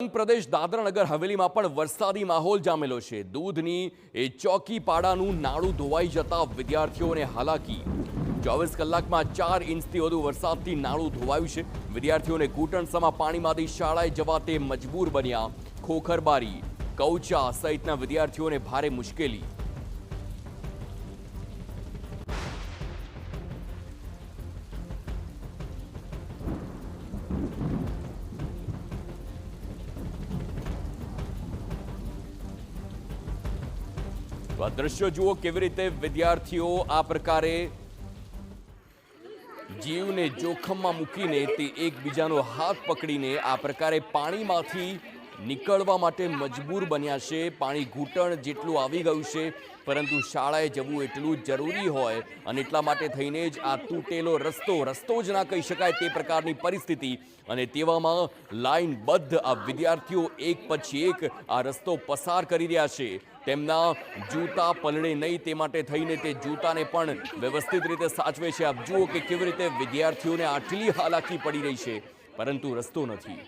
ડાંગ પ્રદેશ દાદરાનગર હવેલીમાં પણ વરસાદી માહોલ જામેલો છે। દૂધની એ ચોકી પાડાનું નાળું ધોવાઈ જતા વિદ્યાર્થીઓને હાલાકી। 24 કલાકમાં 4 ઇંચથી વધુ વરસાદથી નાળું ધોવાયું છે। વિદ્યાર્થીઓને ઘૂંટણસમા પાણીમાંથી શાળાએ જવા તે મજબૂર બન્યા। ખોખરબારી, કૌચા સહિતના વિદ્યાર્થીઓને ભારે મુશ્કેલી। આ દ્રશ્યો જુઓ કેવી રીતે વિદ્યાર્થીઓ આ પ્રકારે જીવને જોખમમાં મૂકીને તે એકબીજાનો હાથ પકડીને આ પ્રકારે પાણીમાંથી નીકળવા માટે મજબૂર બન્યા છે। પાણી ઘૂંટણ જેટલું આવી ગયું છે, પરંતુ શાળાએ જવું એટલું જરૂરી હોય અને એટલા માટે થઈને જ આ તૂટેલો રસ્તો જ ના કહી શકાય તે પ્રકારની પરિસ્થિતિ। અને તેવામાં લાઇનબદ્ધ આ વિદ્યાર્થીઓ એક પછી એક આ રસ્તો પસાર કરી રહ્યા છે। તેમના જૂતા પલળે નહીં તે માટે થઈને તે જૂતાને પણ વ્યવસ્થિત રીતે સાચવે છે। આપ જુઓ કે કેવી રીતે વિદ્યાર્થીઓને આટલી હાલાકી પડી રહી છે, પરંતુ રસ્તો નથી।